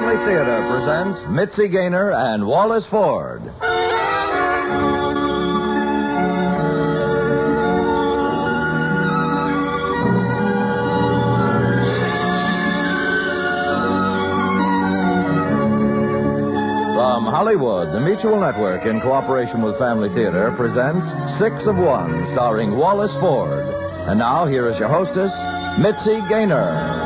Family Theater presents Mitzi Gaynor and Wallace Ford. From Hollywood, the Mutual Network, in cooperation with Family Theater, presents Six of One, starring Wallace Ford. And now, here is your hostess, Mitzi Gaynor.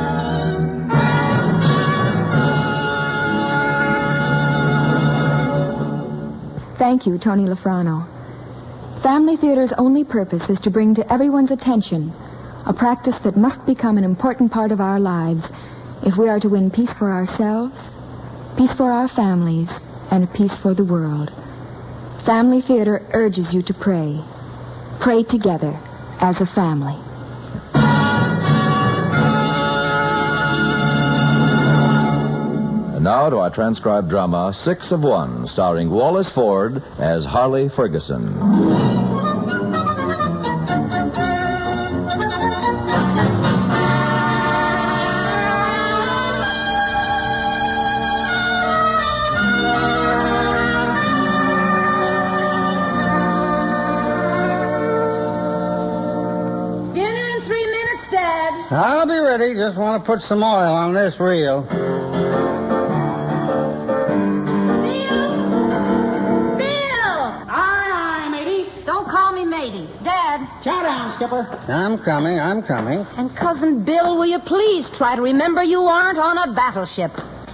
Thank you, Tony Lafrano. Family Theater's only purpose is to bring to everyone's attention a practice that must become an important part of our lives if we are to win peace for ourselves, peace for our families, and peace for the world. Family Theater urges you to pray. Pray together as a family. And now to our transcribed drama, Six of One, starring Wallace Ford as Harley Ferguson. Dinner in 3 minutes, Dad. I'll be ready. Just want to put some oil on this reel. Chow down, Skipper. I'm coming. And Cousin Bill, will you please try to remember you aren't on a battleship?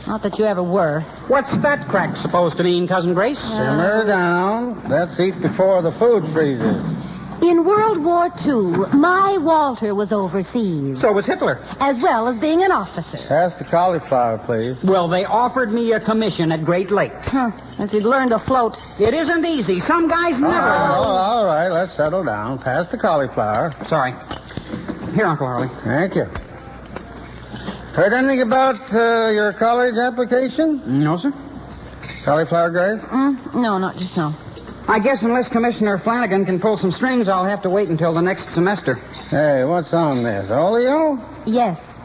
Not that you ever were. What's that crack supposed to mean, Cousin Grace? Simmer down. Let's eat before the food freezes. In World War II, my Walter was overseas. So was Hitler. As well as being an officer. Pass the cauliflower, please. Well, they offered me a commission at Great Lakes. If you'd learned to float. It isn't easy. Some guys never... all right. Let's settle down. Pass the cauliflower. Sorry. Here, Uncle Harley. Thank you. Heard anything about your college application? No, sir. Cauliflower, Grace? No, not just now. I guess unless Commissioner Flanagan can pull some strings, I'll have to wait until the next semester. Hey, what's on this? Oleo? Yes.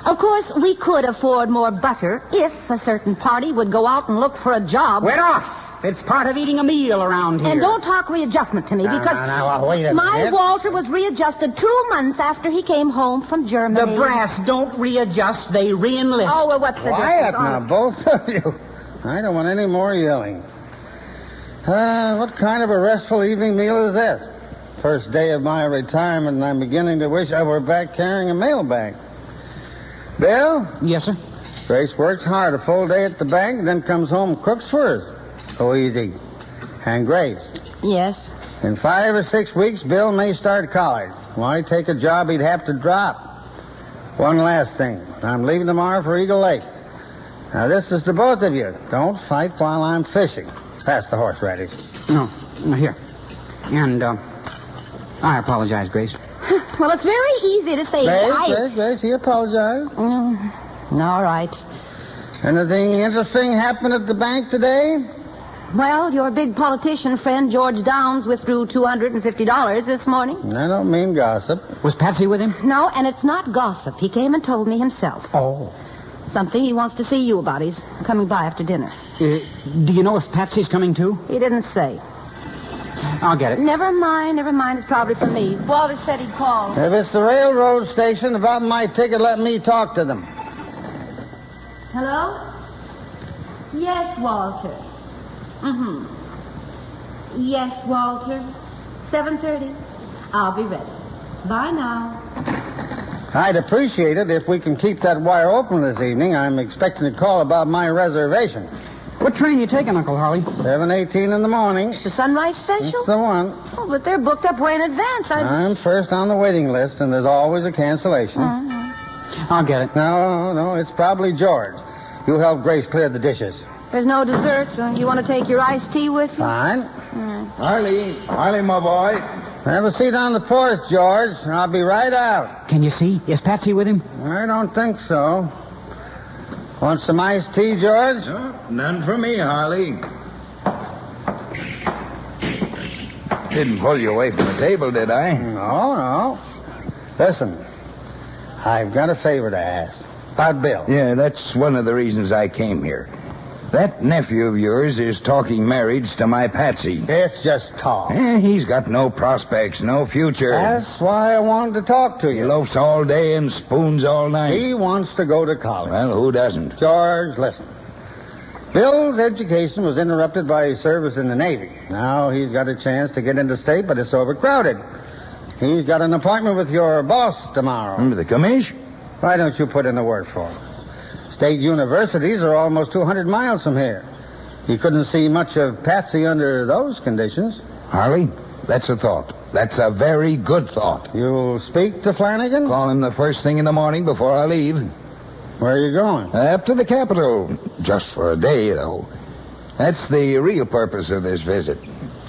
Of course, we could afford more butter if a certain party would go out and look for a job. Wait off! It's part of eating a meal around here. And don't talk readjustment to me, because Now, wait a my minute. Walter was readjusted 2 months after he came home from Germany. The brass don't readjust, they re-enlist. Oh, well, what's the Quiet difference? now, both of you. I don't want any more yelling. What kind of a restful evening meal is this? First day of my retirement, and I'm beginning to wish I were back carrying a mailbag. Bill? Yes, sir? Grace works hard a full day at the bank, then comes home and cooks for us. So easy. And Grace, Yes. in 5 or 6 weeks, Bill may start college. Why take a job he'd have to drop? One last thing. I'm leaving tomorrow for Eagle Lake. Now, this is to both of you. Don't fight while I'm fishing. Pass the horseradish. No, here. And, I apologize, Grace. Well, it's very easy to say Grace, he apologized. All right. Anything interesting happened at the bank today? Well, your big politician friend, George Downs, withdrew $250 this morning. I don't mean gossip. Was Patsy with him? No, and it's not gossip. He came and told me himself. Oh. Something he wants to see you about. He's coming by after dinner. Do you know if Patsy's coming too? He didn't say. I'll get it. Never mind. It's probably for me. Walter said he'd call. If it's the railroad station about my ticket, let me talk to them. Hello? Yes, Walter. Yes, Walter. 7:30. I'll be ready. Bye now. I'd appreciate it if we can keep that wire open this evening. I'm expecting a call about my reservation. What train are you taking, Uncle Harley? 7:18 in the morning. The Sunrise Special? That's the one. Oh, but they're booked up way in advance. I'm first on the waiting list, and there's always a cancellation. I'll get it. No, it's probably George. You help Grace clear the dishes. There's no dessert, so you want to take your iced tea with you? Fine. Harley, my boy. Have a seat on the porch, George. I'll be right out. Can you see? Is Patsy with him? I don't think so. Want some iced tea, George? No, none for me, Harley. Didn't pull you away from the table, did I? No. Listen, I've got a favor to ask. About Bill. Yeah, that's one of the reasons I came here. That nephew of yours is talking marriage to my Patsy. It's just talk. He's got no prospects, no future. That's why I wanted to talk to He you. loafs all day and spoons all night. He wants to go to college. Well, who doesn't? George, listen. Bill's education was interrupted by his service in the Navy. Now he's got a chance to get into state, but it's overcrowded. He's got an appointment with your boss tomorrow. Remember the commish? Why don't you put in the word for him? State universities are almost 200 miles from here. He couldn't see much of Patsy under those conditions. Harley, that's a thought. That's a very good thought. You'll speak to Flanagan? Call him the first thing in the morning before I leave. Where are you going? Up to the capital. Just for a day, though. That's the real purpose of this visit.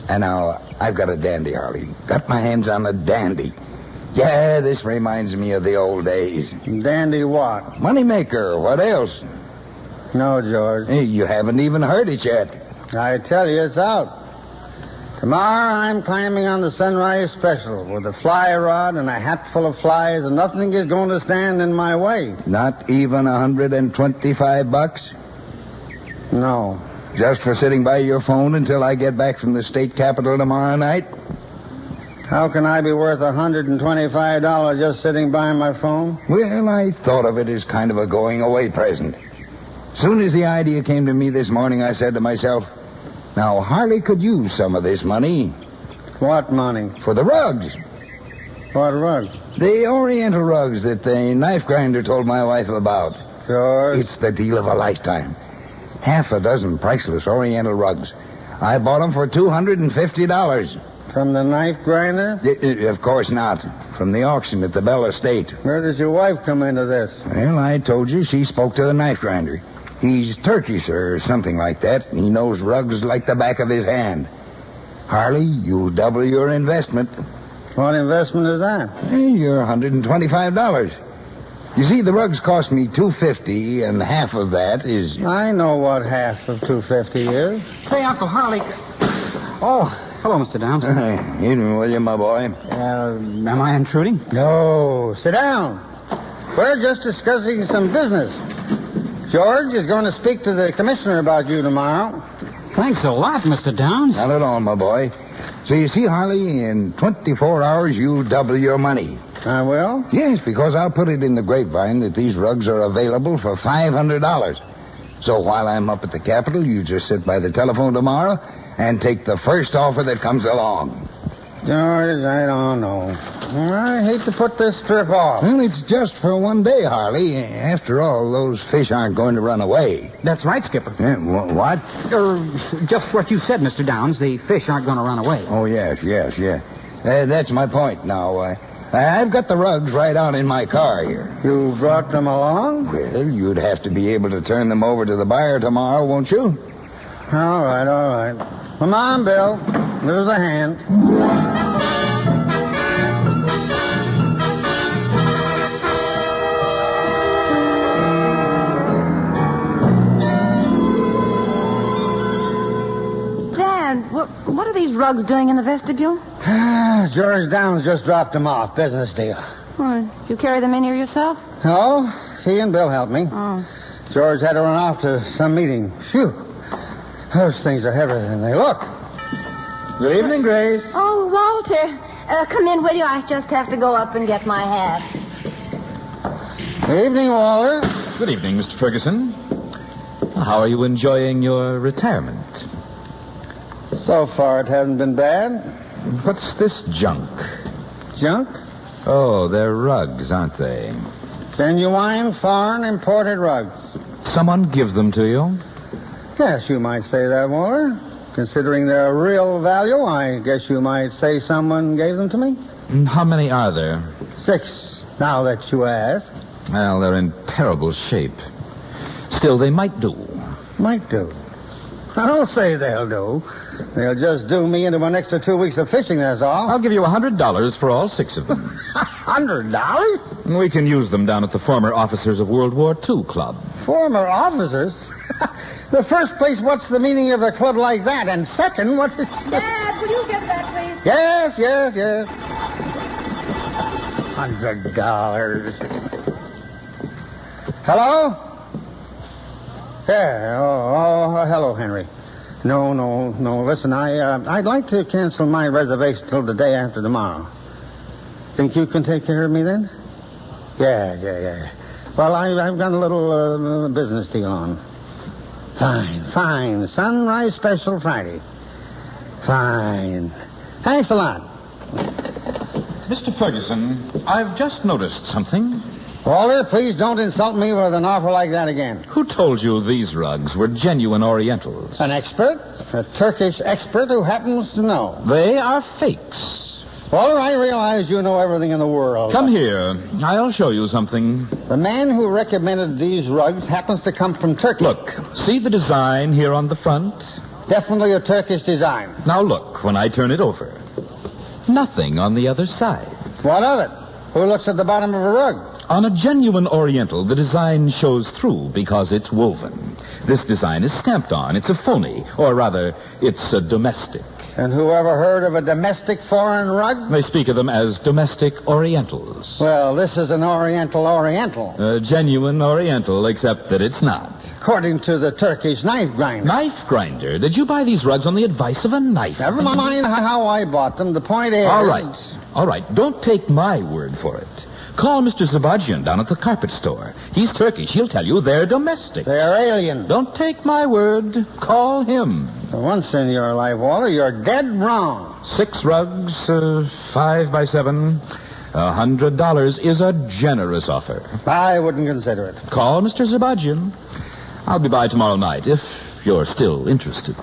And now, I've got a dandy, Harley. Got my hands on a dandy. Yeah, this reminds me of the old days. Dandy what? Moneymaker, what else? No, George. Hey, you haven't even heard it yet. I tell you, it's out. Tomorrow I'm climbing on the Sunrise Special with a fly rod and a hat full of flies, and nothing is going to stand in my way. Not even $125? No. Just for sitting by your phone until I get back from the state capitol tomorrow night? How can I be worth $125 just sitting by my phone? Well, I thought of it as kind of a going-away present. Soon as the idea came to me this morning, I said to myself, now, Harley could use some of this money. What money? For the rugs. What rugs? The Oriental rugs that the knife grinder told my wife about. George? It's the deal of a lifetime. Half a dozen priceless Oriental rugs. I bought them for $250. From the knife grinder? Of course not. From the auction at the Bell Estate. Where does your wife come into this? Well, I told you she spoke to the knife grinder. He's Turkish or something like that. He knows rugs like the back of his hand. Harley, you'll double your investment. What investment is that? You're $125. You see, the rugs cost me $250, and half of that is... I know what half of $250 is. Say, Uncle Harley. Oh, hello, Mr. Downs. Evening, William, my boy. Am I intruding? No, sit down. We're just discussing some business. George is going to speak to the commissioner about you tomorrow. Thanks a lot, Mr. Downs. Not at all, my boy. So you see, Harley, in 24 hours, you'll double your money. I will? Yes, because I'll put it in the grapevine that these rugs are available for $500. So while I'm up at the Capitol, you just sit by the telephone tomorrow and take the first offer that comes along. George, I don't know. I hate to put this trip off. Well, it's just for one day, Harley. After all, those fish aren't going to run away. That's right, Skipper. What? Just what you said, Mr. Downs. The fish aren't going to run away. Oh, yes. That's my point. Now, I've got the rugs right out in my car here. You brought them along? Well, you'd have to be able to turn them over to the buyer tomorrow, won't you? All right. Come on, Bill. There's a hand. What are these rugs doing in the vestibule? George Downs just dropped them off. Business deal. Did you carry them in here yourself? No, he and Bill helped me. Oh. George had to run off to some meeting. Phew. Those things are heavier than they look. Good evening, Grace. Oh, Walter. Come in, will you? I just have to go up and get my hat. Good evening, Walter. Good evening, Mr. Ferguson. How are you enjoying your retirement? So far, it hasn't been bad. What's this junk? Junk? Oh, they're rugs, aren't they? Genuine, foreign, imported rugs. Someone give them to you? Yes, you might say that, Walter. Considering their real value, I guess you might say someone gave them to me. How many are there? 6, now that you ask. Well, they're in terrible shape. Still, they might do. Might do. I don't say they'll do. They'll just do me into an extra 2 weeks of fishing, that's all. I'll give you $100 for all 6 of them. $100? We can use them down at the Former Officers of World War II Club. Former officers? The first place, what's the meaning of a club like that? And second, what's the... Dad, will you get that, please? Yes. $100. Hello? Yeah, hello, Henry. No. Listen, I'd like to cancel my reservation till the day after tomorrow. Think you can take care of me then? Yeah. Well, I've got a little business deal on. Fine. Sunrise special Friday. Fine. Thanks a lot. Mr. Ferguson, I've just noticed something. Walter, please don't insult me with an offer like that again. Who told you these rugs were genuine Orientals? An expert? A Turkish expert who happens to know. They are fakes. Walter, I realize you know everything in the world. Come here. I'll show you something. The man who recommended these rugs happens to come from Turkey. Look, see the design here on the front? Definitely a Turkish design. Now look, when I turn it over. Nothing on the other side. What of it? Who looks at the bottom of a rug? On a genuine Oriental, the design shows through because it's woven. This design is stamped on. It's a phony, or rather, it's a domestic. And who ever heard of a domestic foreign rug? They speak of them as domestic Orientals. Well, this is an Oriental. A genuine Oriental, except that it's not. According to the Turkish knife grinder. Knife grinder? Did you buy these rugs on the advice of a knife? Never mind how I bought them. The point is... All right. Don't take my word for it. Call Mr. Zabajian down at the carpet store. He's Turkish. He'll tell you they're domestic. They're alien. Don't take my word. Call him. For once in your life, Walter, you're dead wrong. 6 rugs, 5 by 7. $100 is a generous offer. I wouldn't consider it. Call Mr. Zabajian. I'll be by tomorrow night if you're still interested.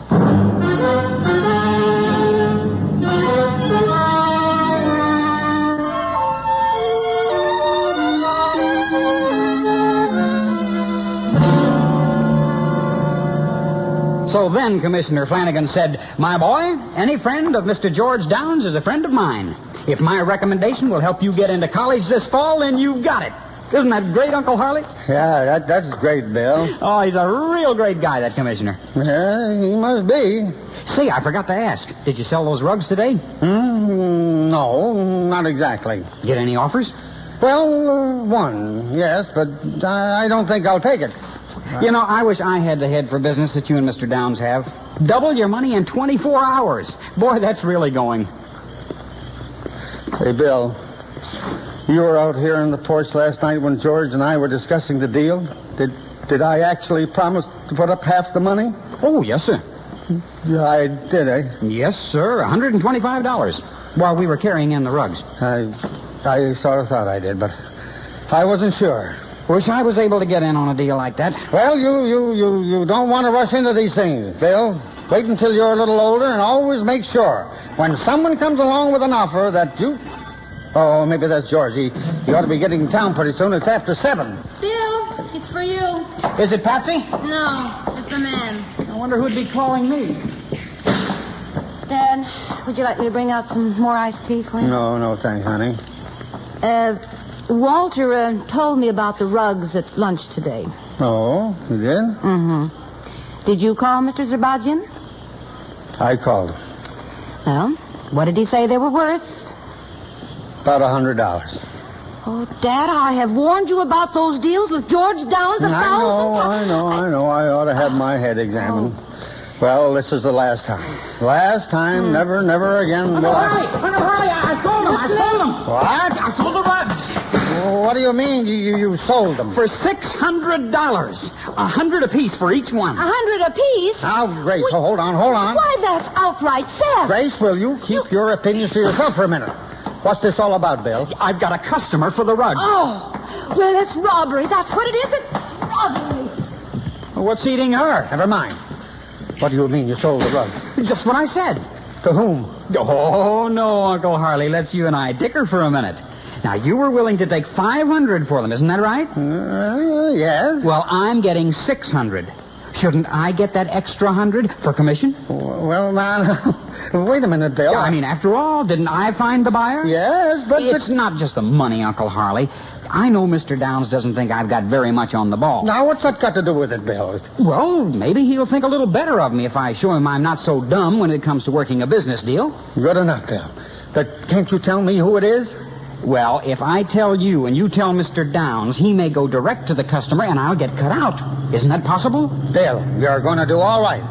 So then Commissioner Flanagan said, "My boy, any friend of Mr. George Downs is a friend of mine. If my recommendation will help you get into college this fall, then you've got it. Isn't that great, Uncle Harley?" Yeah, that's great, Bill. Oh, he's a real great guy, that commissioner. Yeah, he must be. Say, I forgot to ask. Did you sell those rugs today? No, not exactly. Get any offers? Well, one, yes, but I don't think I'll take it. You know, I wish I had the head for business that you and Mr. Downs have. Double your money in 24 hours. Boy, that's really going. Hey, Bill, you were out here on the porch last night when George and I were discussing the deal. Did I actually promise to put up half the money? Oh, yes, sir. Yeah, I did, eh? Yes, sir. $125 while we were carrying in the rugs. I sort of thought I did, but I wasn't sure. Wish I was able to get in on a deal like that. Well, you don't want to rush into these things, Bill. Wait until you're a little older and always make sure when someone comes along with an offer that you... Oh, maybe that's George. He ought to be getting in town pretty soon. It's after 7. Bill, it's for you. Is it Patsy? No, it's a man. I wonder who'd be calling me. Dad, would you like me to bring out some more iced tea for you? No, thanks, honey. Walter told me about the rugs at lunch today. Oh, you did? Mm-hmm. Did you call Mr. Zabajian? I called. Well, what did he say they were worth? About $100. Oh, Dad, I have warned you about those deals with George Downs 1,000 times. I know. I ought to have my head examined. Well, this is the last time. Last time, never again. Hurry! I sold them! What? I sold the rugs. Well, what do you mean you sold them? For $600. $100 apiece for each one. $100 apiece? Now, Grace, hold on. Why, that's outright theft. Grace, will you keep your opinions to yourself for a minute? What's this all about, Bill? I've got a customer for the rugs. Oh, well, it's robbery. That's what it is. It's robbery. What's eating her? Never mind. What do you mean you sold the rugs? Just what I said. To whom? Oh, no, Uncle Harley. Let's you and I dicker for a minute. Now, you were willing to take $500 for them, isn't that right? Yes. Well, I'm getting $600. Shouldn't I get that extra $100 for commission? Well, now, wait a minute, Bill. Yeah, I mean, after all, didn't I find the buyer? Yes, but... It's not just the money, Uncle Harley. I know Mr. Downs doesn't think I've got very much on the ball. Now, what's that got to do with it, Bill? Well, maybe he'll think a little better of me if I show him I'm not so dumb when it comes to working a business deal. Good enough, Bill. But can't you tell me who it is? Well, if I tell you and you tell Mr. Downs, he may go direct to the customer and I'll get cut out. Isn't that possible? Bill, you're going to do all right.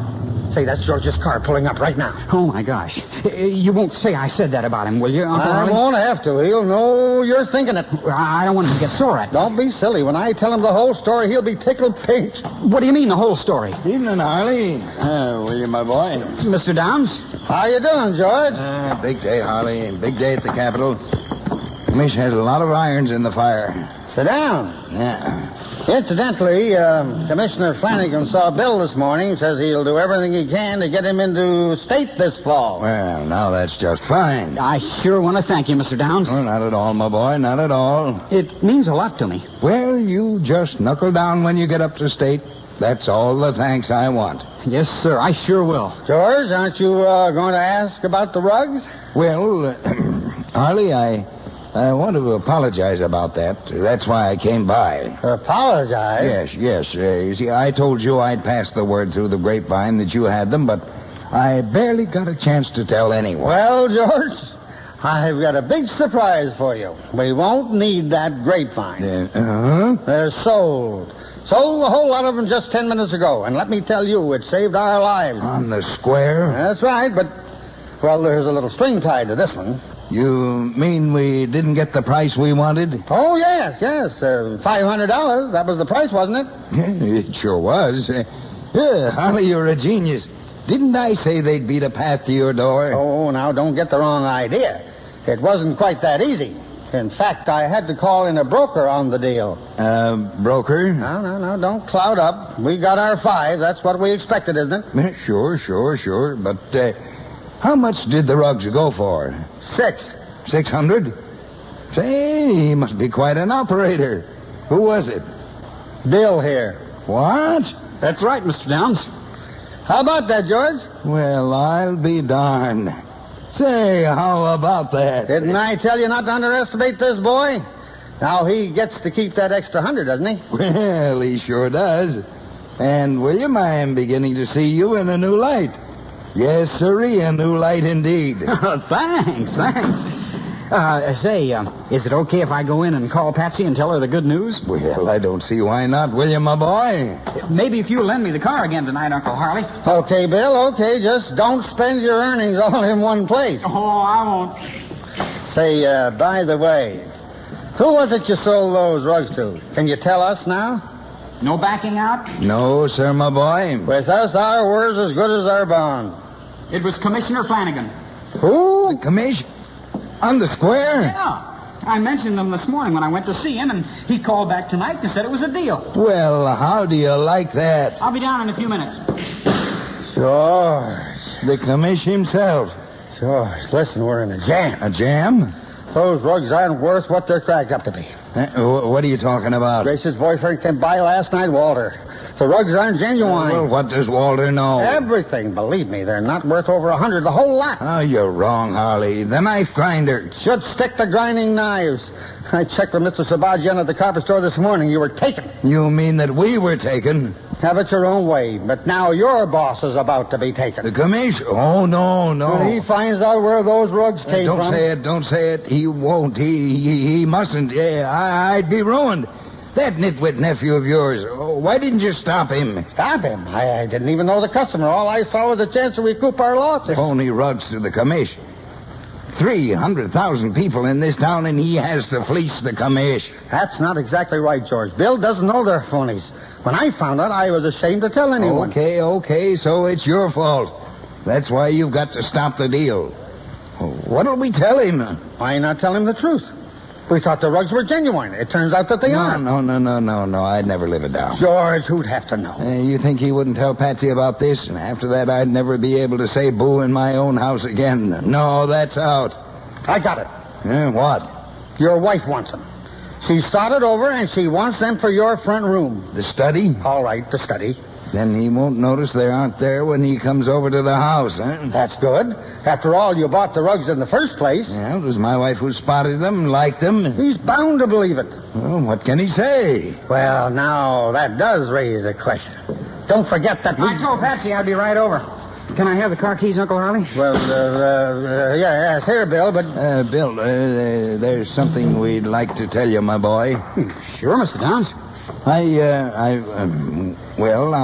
Say, that's George's car pulling up right now. Oh, my gosh. You won't say I said that about him, will you, Uncle I Harley? won't have to. He'll know you're thinking it. I don't want him to get sore at me. Don't be silly. When I tell him the whole story, he'll be tickled pink. What do you mean, the whole story? Evening, Harley. William, my boy. Mr. Downs? How you doing, George? Big day, Harley. Big day at the Capitol. Commission has a lot of irons in the fire. Sit down. Yeah. Incidentally, Commissioner Flanagan saw Bill this morning. Says he'll do everything he can to get him into state this fall. Well, now that's just fine. I sure want to thank you, Mr. Downs. Oh, not at all, my boy. Not at all. It means a lot to me. Well, you just knuckle down when you get up to state. That's all the thanks I want. Yes, sir. I sure will. George, aren't you going to ask about the rugs? Well, Harley, I want to apologize about that. That's why I came by. Apologize? Yes. You see, I told you I'd pass the word through the grapevine that you had them, but I barely got a chance to tell anyone. Well, George, I've got a big surprise for you. We won't need that grapevine. They're sold. Sold a whole lot of them just 10 minutes ago. And let me tell you, it saved our lives. On the square? That's right, but, well, there's a little string tied to this one. You mean we didn't get the price we wanted? Oh, yes. $500. That was the price, wasn't it? It sure was. Harley, you're a genius. Didn't I say they'd beat a path to your door? Oh, now, don't get the wrong idea. It wasn't quite that easy. In fact, I had to call in a broker on the deal. Broker? No, don't cloud up. We got our 5. That's what we expected, isn't it? Sure. But how much did the rugs go for? 6. 600? Say, he must be quite an operator. Who was it? Bill here. What? That's right, Mr. Downs. How about that, George? Well, I'll be darned. Say, how about that? Didn't I tell you not to underestimate this boy? Now he gets to keep that extra 100, doesn't he? Well, he sure does. And, William, I am beginning to see you in a new light. Yes, sirree, a new light indeed. Thanks. Say, is it okay if I go in and call Patsy and tell her the good news? Well, I don't see why not, William, my boy. Maybe if you'll lend me the car again tonight, Uncle Harley. Okay, Bill, okay. Just don't spend your earnings all in one place. Oh, I won't. Say, by the way, who was it you sold those rugs to? Can you tell us now? No backing out? No, sir, my boy. With us, our word's as good as our bond. It was Commissioner Flanagan. Who? The commission? On the square? Yeah. I mentioned them this morning when I went to see him, and he called back tonight and said it was a deal. Well, how do you like that? I'll be down in a few minutes. George. The commission himself. George, listen, we're in a jam. A jam? Those rugs aren't worth what they're cracked up to be. What are you talking about? Grace's boyfriend came by last night, Walter. The rugs aren't genuine. Well, what does Walter know? Everything. Believe me, they're not worth over 100, the whole lot. Oh, you're wrong, Harley. The knife grinder. Should stick to grinding knives. I checked with Mr. Sabajian at the carpet store this morning. You were taken. You mean that we were taken? Have it your own way. But now your boss is about to be taken. The commission? Oh, no. When he finds out where those rugs came from... Don't say it. He won't. He mustn't. I'd be ruined. That nitwit nephew of yours, why didn't you stop him? Stop him? I didn't even know the customer. All I saw was a chance to recoup our losses. Phony rugs to the commission. 300,000 people in this town, and he has to fleece the commission. That's not exactly right, George. Bill doesn't know they're phonies. When I found out, I was ashamed to tell anyone. Okay, so it's your fault. That's why you've got to stop the deal. What'll we tell him? Why not tell him the truth? We thought the rugs were genuine. It turns out that they aren't. No. I'd never live it down. George, who'd have to know? You think he wouldn't tell Patsy about this? And after that, I'd never be able to say boo in my own house again. No, that's out. I got it. What? Your wife wants them. She started over, and she wants them for your front room. The study? All right, the study. Then he won't notice they aren't there when he comes over to the house, huh? That's good. After all, you bought the rugs in the first place. Yeah, it was my wife who spotted them, liked them. He's bound to believe it. Well, what can he say? Well, now, that does raise a question. Don't forget that I told Patsy I'd be right over. Can I have the car keys, Uncle Harley? Well, yes, here, Bill, but... Bill, there's something we'd like to tell you, my boy. Sure, Mr. Downs.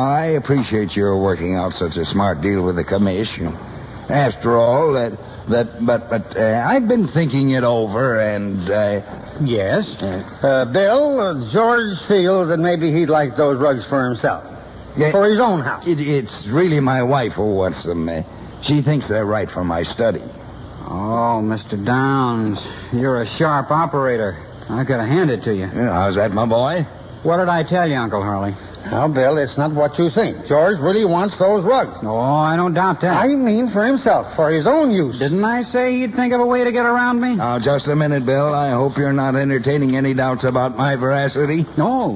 I appreciate your working out such a smart deal with the commission. After all, but I've been thinking it over, and Yes? Bill, George feels that maybe he'd like those rugs for himself. Yeah, for his own house. It's really my wife who wants them. She thinks they're right for my study. Oh, Mr. Downs, you're a sharp operator. I gotta hand it to you. Yeah, how's that, my boy? What did I tell you, Uncle Harley? Now, Bill, it's not what you think. George really wants those rugs. Oh, I don't doubt that. I mean for himself, for his own use. Didn't I say he'd think of a way to get around me? Now, just a minute, Bill. I hope you're not entertaining any doubts about my veracity. No,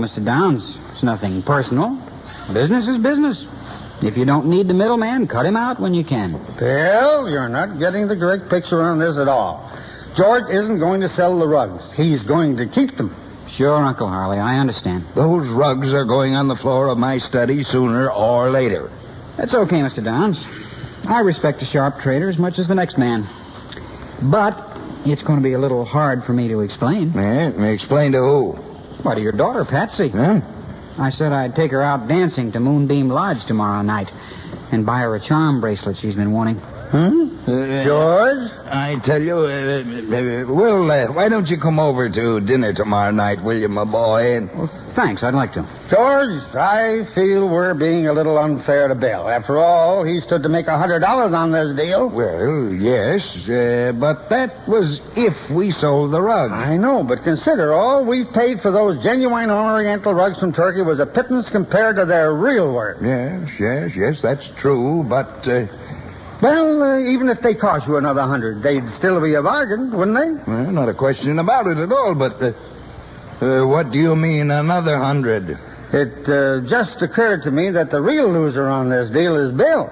Mr. Downs. It's nothing personal. Business is business. If you don't need the middleman, cut him out when you can. Bill, you're not getting the correct picture on this at all. George isn't going to sell the rugs. He's going to keep them. Sure, Uncle Harley, I understand. Those rugs are going on the floor of my study sooner or later. That's okay, Mr. Downs. I respect a sharp trader as much as the next man. But it's going to be a little hard for me to explain. Explain to who? Why, to your daughter, Patsy. Huh? I said I'd take her out dancing to Moonbeam Lodge tomorrow night and buy her a charm bracelet she's been wanting. George? I tell you, Will, why don't you come over to dinner tomorrow night, will you, my boy? Well, thanks, I'd like to. George, I feel we're being a little unfair to Bill. After all, he stood to make $100 on this deal. Well, yes, but that was if we sold the rug. I know, but consider all we've paid for those genuine Oriental rugs from Turkey was a pittance compared to their real worth. Yes, that's true, but... Well, even if they cost you another $100, they'd still be a bargain, wouldn't they? Well, not a question about it at all, but what do you mean, another $100? It just occurred to me that the real loser on this deal is Bill.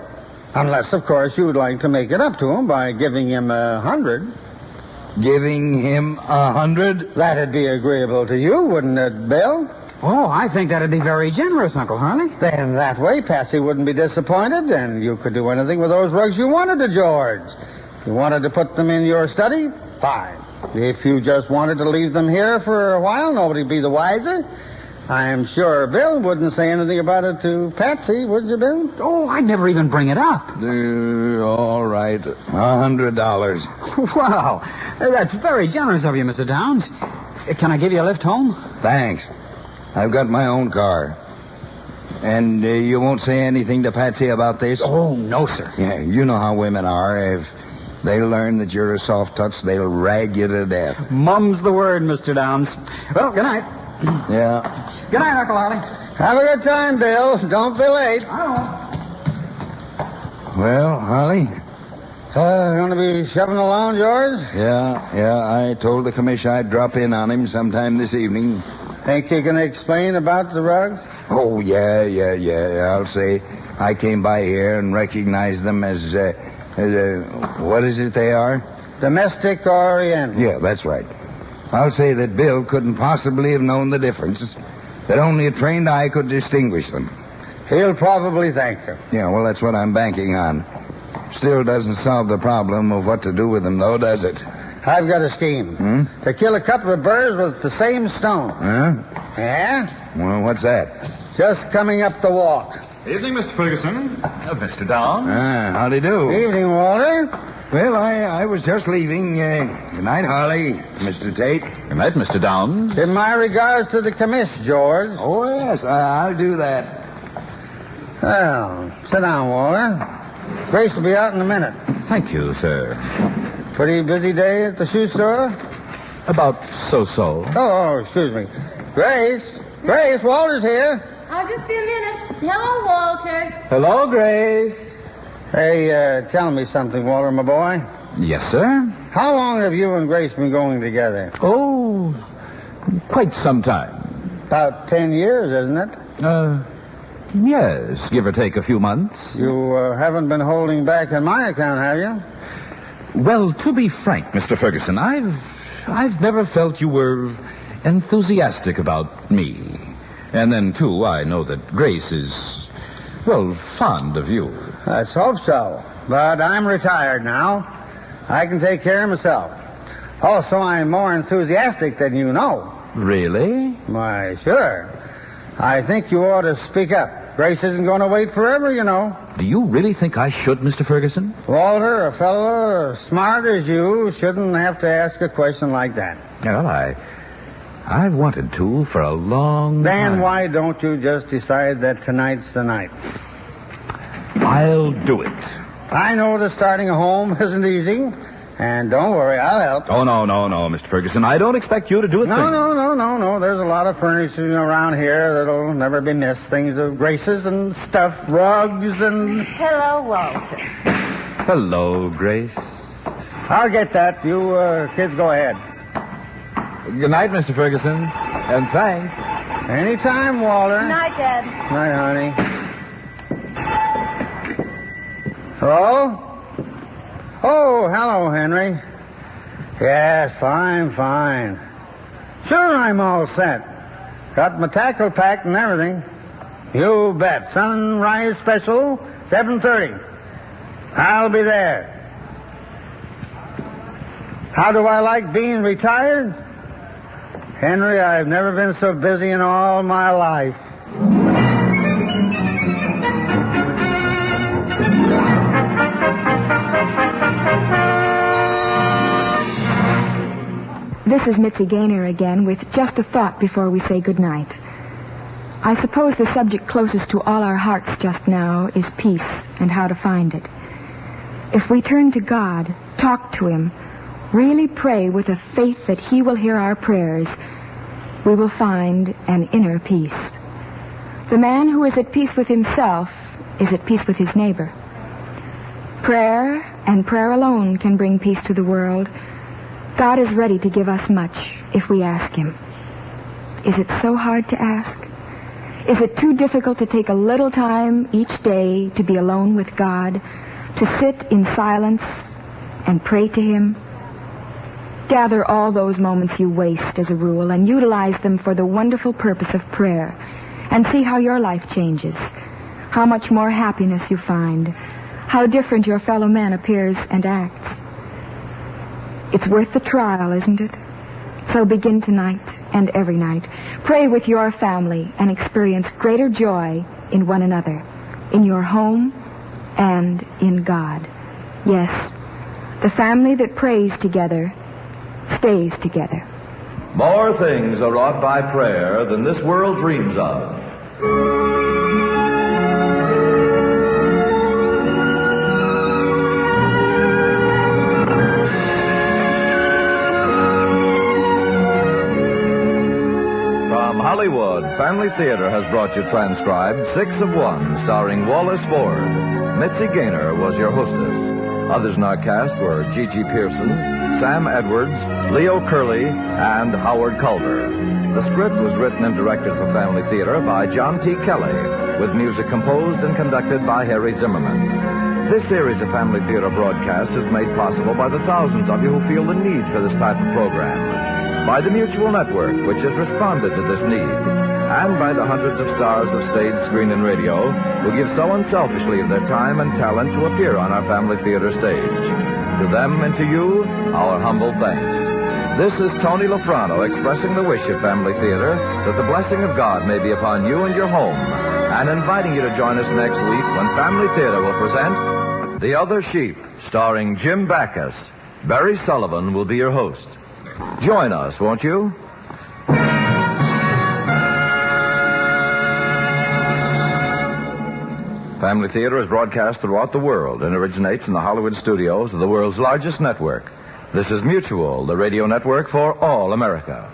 Unless, of course, you'd like to make it up to him by giving him $100. Giving him $100? That'd be agreeable to you, wouldn't it, Bill? Oh, I think that'd be very generous, Uncle Harley. Then that way, Patsy wouldn't be disappointed, and you could do anything with those rugs you wanted to, George. If you wanted to put them in your study, fine. If you just wanted to leave them here for a while, nobody'd be the wiser. I'm sure Bill wouldn't say anything about it to Patsy, would you, Bill? Oh, I'd never even bring it up. All right, $100. Wow, that's very generous of you, Mr. Downs. Can I give you a lift home? Thanks. I've got my own car. And you won't say anything to Patsy about this? Oh, no, sir. Yeah, you know how women are. If they learn that you're a soft touch, they'll rag you to death. Mum's the word, Mr. Downs. Well, good night. Yeah. Good night, Uncle Harley. Have a good time, Bill. Don't be late. I won't. Well, Holly? Going to be shoving along, George? Yeah. I told the commission I'd drop in on him sometime this evening. Think you can explain about the rugs? Oh, yeah. I'll say I came by here and recognized them as what is it they are? Domestic Oriental. Yeah, that's right. I'll say that Bill couldn't possibly have known the difference, that only a trained eye could distinguish them. He'll probably thank you. Yeah, well, that's what I'm banking on. Still doesn't solve the problem of what to do with them, though, does it? I've got a scheme. To kill a couple of birds with the same stone. Huh? Yeah? Well, what's that? Just coming up the walk. Evening, Mr. Ferguson. Mr. Downs. Howdy do. Evening, Walter. Well, I was just leaving. Good night, Harley. Mr. Tate. Good night, Mr. Downs. In my regards to the commiss, George. Oh, yes, I'll do that. Well, sit down, Walter. Grace will be out in a minute. Thank you, sir. Pretty busy day at the shoe store? About so-so. Oh, excuse me. Grace, Walter's here. I'll just be a minute. Hello, Walter. Hello, Grace. Hey, tell me something, Walter, my boy. Yes, sir? How long have you and Grace been going together? Oh, quite some time. About 10 years, isn't it? Yes, give or take a few months. You haven't been holding back on my account, have you? Well, to be frank, Mr. Ferguson, I've never felt you were enthusiastic about me. And then, too, I know that Grace is, well, fond of you. Let's hope so. But I'm retired now. I can take care of myself. Also, I'm more enthusiastic than you know. Really? Why, sure. I think you ought to speak up. Grace isn't going to wait forever, you know. Do you really think I should, Mr. Ferguson? Walter, a fellow as smart as you, shouldn't have to ask a question like that. Well, I've wanted to for a long time. Then why don't you just decide that tonight's the night? I'll do it. I know that starting a home isn't easy. And don't worry, I'll help. Oh, no, Mr. Ferguson. I don't expect you to do a thing. No. There's a lot of furniture around here that'll never be missed. Things of Grace's and stuff, rugs and... Hello, Walter. Hello, Grace. I'll get that. You kids go ahead. Good night, Mr. Ferguson. And thanks. Anytime, Walter. Good night, Dad. Night, honey. Hello? Oh, hello, Henry. Yes, fine. Sure, I'm all set. Got my tackle packed and everything. You bet. Sunrise special, 7:30. I'll be there. How do I like being retired? Henry, I've never been so busy in all my life. This is Mitzi Gaynor again with just a thought before we say goodnight. I suppose the subject closest to all our hearts just now is peace and how to find it. If we turn to God, talk to Him, really pray with a faith that He will hear our prayers, we will find an inner peace. The man who is at peace with himself is at peace with his neighbor. Prayer and prayer alone can bring peace to the world. God is ready to give us much if we ask Him. Is it so hard to ask? Is it too difficult to take a little time each day to be alone with God, to sit in silence and pray to Him? Gather all those moments you waste as a rule and utilize them for the wonderful purpose of prayer, and see how your life changes, how much more happiness you find, how different your fellow man appears and acts. It's worth the trial, isn't it? So begin tonight and every night. Pray with your family and experience greater joy in one another, in your home and in God. Yes, the family that prays together stays together. More things are wrought by prayer than this world dreams of. Hollywood, Family Theater has brought you transcribed 6 of 1, starring Wallace Ford. Mitzi Gaynor was your hostess. Others in our cast were Gigi Pearson, Sam Edwards, Leo Curley, and Howard Culver. The script was written and directed for Family Theater by John T. Kelly, with music composed and conducted by Harry Zimmerman. This series of Family Theater broadcasts is made possible by the thousands of you who feel the need for this type of program, by the Mutual Network, which has responded to this need, and by the hundreds of stars of stage, screen, and radio who give so unselfishly of their time and talent to appear on our Family Theater stage. To them and to you, our humble thanks. This is Tony Lafrano expressing the wish of Family Theater that the blessing of God may be upon you and your home, and inviting you to join us next week when Family Theater will present The Other Sheep, starring Jim Backus. Barry Sullivan will be your host. Join us, won't you? Family Theater is broadcast throughout the world and originates in the Hollywood studios of the world's largest network. This is Mutual, the radio network for all America.